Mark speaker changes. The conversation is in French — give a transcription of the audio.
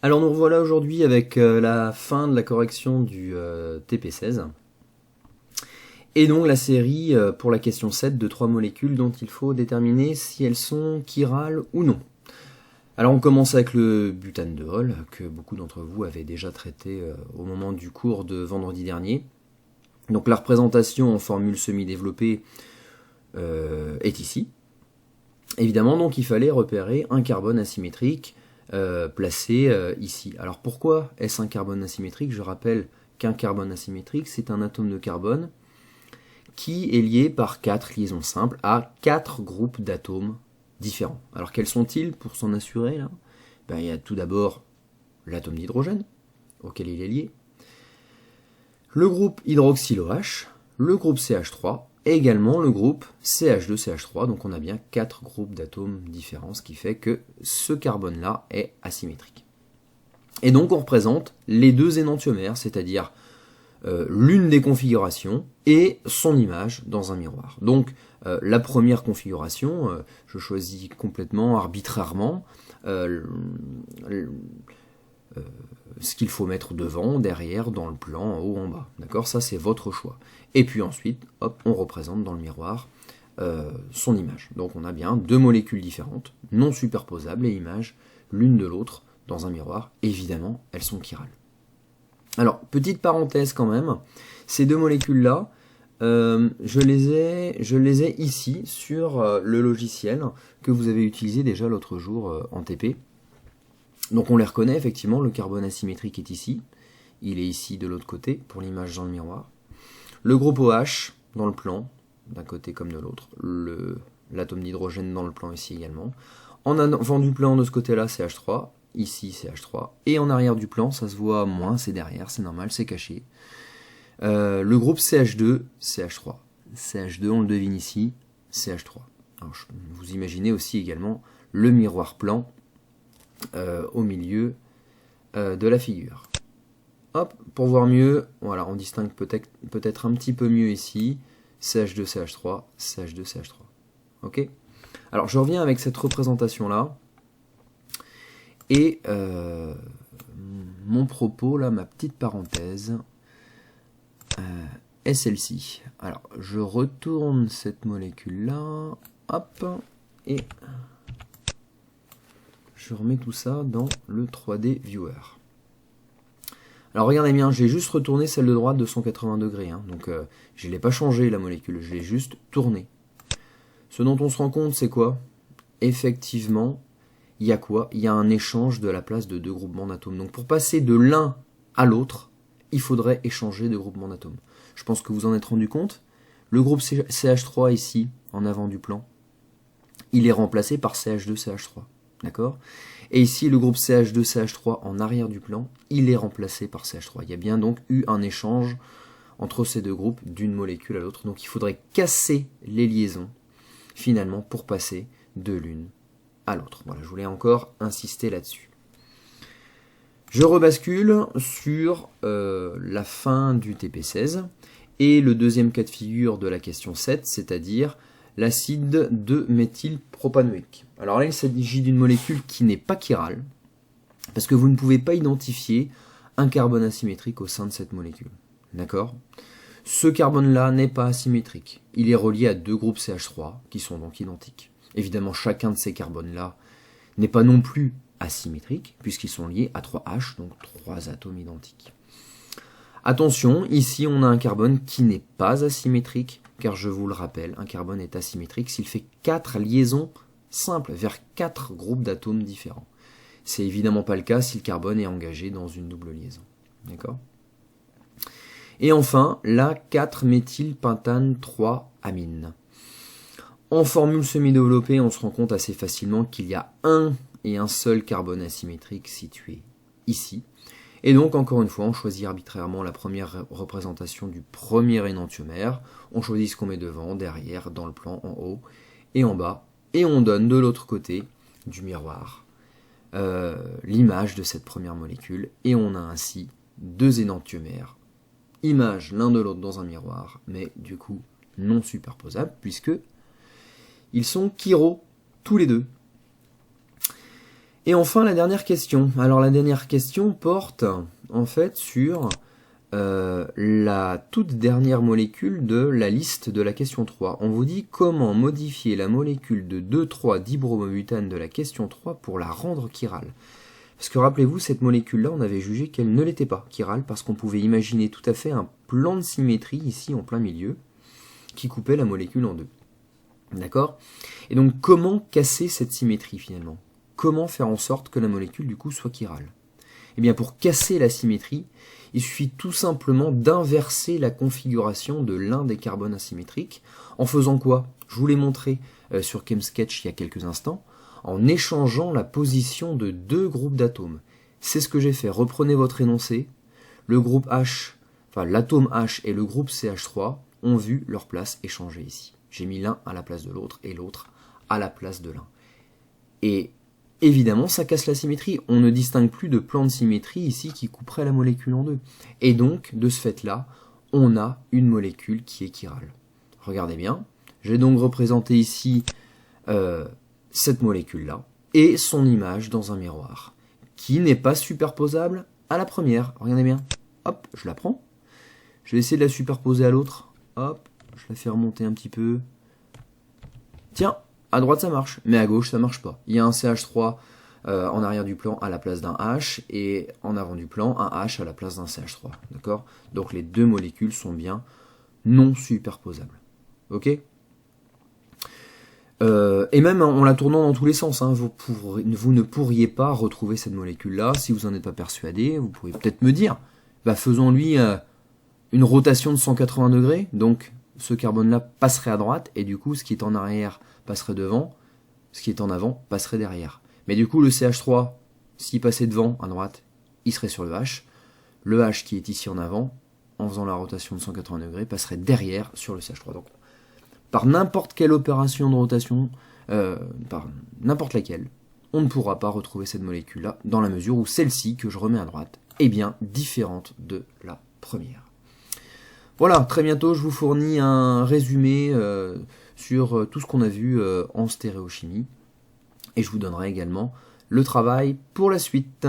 Speaker 1: Alors nous revoilà aujourd'hui avec la fin de la correction du TP16. Et donc la série pour la question 7 de 3 molécules dont il faut déterminer si elles sont chirales ou non. Alors on commence avec le butanediol, que beaucoup d'entre vous avaient déjà traité au moment du cours de vendredi dernier. Donc la représentation en formule semi-développée est ici. Évidemment, donc il fallait repérer un carbone asymétrique placé ici. Alors pourquoi est-ce un carbone asymétrique? Je rappelle qu'un carbone asymétrique, c'est un atome de carbone qui est lié par 4 liaisons simples à 4 groupes d'atomes différents. Alors quels sont-ils pour s'en assurer là? Il y a tout d'abord l'atome d'hydrogène, auquel il est lié, le groupe hydroxylo-H, le groupe CH3, et également le groupe CH2CH3, donc on a bien 4 groupes d'atomes différents, ce qui fait que ce carbone-là est asymétrique. Et donc on représente les deux énantiomères, c'est-à-dire l'une des configurations et son image dans un miroir. Donc la première configuration, je choisis complètement arbitrairement ce qu'il faut mettre devant, derrière, dans le plan, en haut, en bas. D'accord? Ça, c'est votre choix. Et puis ensuite, hop, on représente dans le miroir son image. Donc on a bien deux molécules différentes, non superposables et images l'une de l'autre dans un miroir. Évidemment, elles sont chirales. Alors, petite parenthèse quand même, ces deux molécules-là, je les ai ici sur le logiciel que vous avez utilisé déjà l'autre jour en TP. Donc on les reconnaît effectivement, le carbone asymétrique est ici, il est ici de l'autre côté pour l'image dans le miroir. Le groupe OH dans le plan, d'un côté comme de l'autre, l'atome d'hydrogène dans le plan ici également. En avant du plan de ce côté-là, CH3, ici CH3, et en arrière du plan, ça se voit moins, c'est derrière, c'est normal, c'est caché. Le groupe CH2, CH3. CH2, on le devine ici, CH3. Alors, vous imaginez aussi également le miroir plan au milieu de la figure. Hop, pour voir mieux, voilà, on distingue peut-être un petit peu mieux ici, CH2, CH3, CH2, CH3. Ok? Alors je reviens avec cette représentation-là, et mon propos, là, ma petite parenthèse, est celle-ci. Alors, je retourne cette molécule-là, hop, et je remets tout ça dans le 3D Viewer. Alors regardez bien, j'ai juste retourné celle de droite de 180 degrés, hein, donc je ne l'ai pas changé la molécule, je l'ai juste tournée. Ce dont on se rend compte, c'est quoi? Effectivement, il y a quoi? Il y a un échange de la place de deux groupements d'atomes. Donc pour passer de l'un à l'autre, il faudrait échanger de groupements d'atomes. Je pense que vous en êtes rendu compte. Le groupe CH3 ici, en avant du plan, il est remplacé par CH2CH3. D'accord? Et ici, le groupe CH2CH3 en arrière du plan, il est remplacé par CH3. Il y a bien donc eu un échange entre ces deux groupes d'une molécule à l'autre. Donc il faudrait casser les liaisons, finalement, pour passer de l'une à l'autre. Voilà, je voulais encore insister là-dessus. Je rebascule sur la fin du TP16 et le deuxième cas de figure de la question 7, c'est-à-dire l'acide 2-méthylpropanoïque. Alors là, il s'agit d'une molécule qui n'est pas chirale, parce que vous ne pouvez pas identifier un carbone asymétrique au sein de cette molécule. D'accord? Ce carbone-là n'est pas asymétrique. Il est relié à deux groupes CH3, qui sont donc identiques. Évidemment, chacun de ces carbones-là n'est pas non plus asymétrique, puisqu'ils sont liés à 3H, donc 3 atomes identiques. Attention, ici on a un carbone qui n'est pas asymétrique, car je vous le rappelle, un carbone est asymétrique s'il fait 4 liaisons simples vers 4 groupes d'atomes différents. C'est évidemment pas le cas si le carbone est engagé dans une double liaison. D'accord? Et enfin, la 4-méthylpentane 3-amine. En formule semi-développée, on se rend compte assez facilement qu'il y a un et un seul carbone asymétrique situé ici. Et donc, encore une fois, on choisit arbitrairement la première représentation du premier énantiomère. On choisit ce qu'on met devant, derrière, dans le plan, en haut et en bas. Et on donne de l'autre côté du miroir l'image de cette première molécule. Et on a ainsi deux énantiomères, image l'un de l'autre dans un miroir, mais du coup non superposables, puisque ils sont chiro tous les deux. Et enfin, la dernière question. Alors la dernière question porte en fait sur la toute dernière molécule de la liste de la question 3. On vous dit comment modifier la molécule de 2,3-dibromobutane de la question 3 pour la rendre chirale. Parce que rappelez-vous, cette molécule-là, on avait jugé qu'elle ne l'était pas chirale, parce qu'on pouvait imaginer tout à fait un plan de symétrie ici en plein milieu, qui coupait la molécule en deux. D'accord? Et donc comment casser cette symétrie finalement? Comment faire en sorte que la molécule du coup soit chirale? Eh bien pour casser la symétrie, il suffit tout simplement d'inverser la configuration de l'un des carbones asymétriques. En faisant quoi? Je vous l'ai montré sur ChemSketch il y a quelques instants, en échangeant la position de deux groupes d'atomes. C'est ce que j'ai fait. Reprenez votre énoncé. Le groupe H, enfin l'atome H et le groupe CH3 ont vu leur place échanger ici. J'ai mis l'un à la place de l'autre et l'autre à la place de l'un. Et évidemment, ça casse la symétrie. On ne distingue plus de plan de symétrie ici qui couperait la molécule en deux. Et donc, de ce fait-là, on a une molécule qui est chirale. Regardez bien. J'ai donc représenté ici cette molécule-là et son image dans un miroir qui n'est pas superposable à la première. Regardez bien. Hop, je la prends. Je vais essayer de la superposer à l'autre. Hop, je la fais remonter un petit peu. Tiens, à droite ça marche, mais à gauche ça marche pas. Il y a un CH3 en arrière du plan à la place d'un H, et en avant du plan, un H à la place d'un CH3. D'accord? Donc les deux molécules sont bien non superposables. Ok? Et même en la tournant dans tous les sens, hein, vous ne pourriez pas retrouver cette molécule-là. Si vous n'en êtes pas persuadé, vous pourriez peut-être me dire, bah, faisons-lui une rotation de 180 degrés, donc ce carbone-là passerait à droite, et du coup, ce qui est en arrière passerait devant, ce qui est en avant passerait derrière. Mais du coup, le CH3, s'il passait devant, à droite, il serait sur le H. Le H qui est ici en avant, en faisant la rotation de 180 degrés, passerait derrière sur le CH3. Donc, par n'importe quelle opération de rotation, par n'importe laquelle, on ne pourra pas retrouver cette molécule-là, dans la mesure où celle-ci, que je remets à droite, est bien différente de la première. Voilà, très bientôt je vous fournis un résumé sur tout ce qu'on a vu en stéréochimie. Et je vous donnerai également le travail pour la suite.